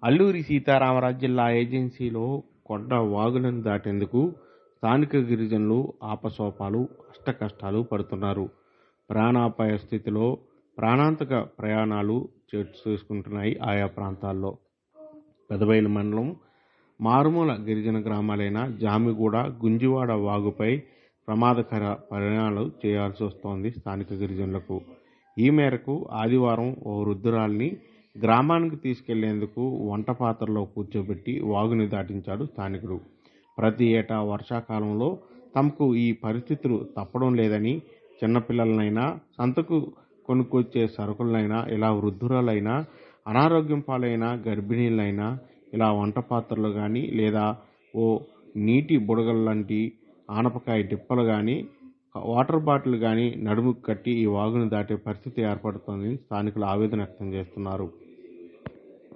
అల్లూరి సీతారామరాజు జిల్లా ఏజెన్సీలో కొండ వాగులను దాటేందుకు స్థానిక గిరిజనులు ఆపసోపాలు అష్టకష్టాలు పడుతున్నారు. ప్రాణాపాయ స్థితిలో ప్రాణాంతక ప్రయాణాలు చోటు చేసుకుంటున్నాయి ఆయా ప్రాంతాల్లో. పెదబయలు మండలం మారుమూల గిరిజన గ్రామాలైన జామిగూడ, గుంజివాడ వాగుపై ప్రమాదకర ప్రయాణాలు చేయాల్సి వస్తోంది స్థానిక గిరిజనులకు. ఈ మేరకు ఆదివారం ఓ వృద్ధురాలిని గ్రామానికి తీసుకెళ్లేందుకు వంట పాత్రలో కూర్చోబెట్టి వాగుని దాటించాడు స్థానికుడు. ప్రతి ఏటా వర్షాకాలంలో తమకు ఈ పరిస్థితులు తప్పడం లేదని, చిన్నపిల్లలనైనా, సంతకు కొనుక్కొచ్చే సరుకులనైనా, ఇలా వృద్ధురాలైనా, అనారోగ్యం పాలైన గర్భిణీలైనా ఇలా వంట పాత్రలు కానీ లేదా ఓ నీటి బుడగల్లాంటి ఆనపకాయ డిప్పలు కానీ, వాటర్ బాటిల్ కానీ నడుముకు కట్టి ఈ వాగును దాటే పరిస్థితి ఏర్పడుతోందని స్థానికులు ఆవేదన వ్యక్తం చేస్తున్నారు.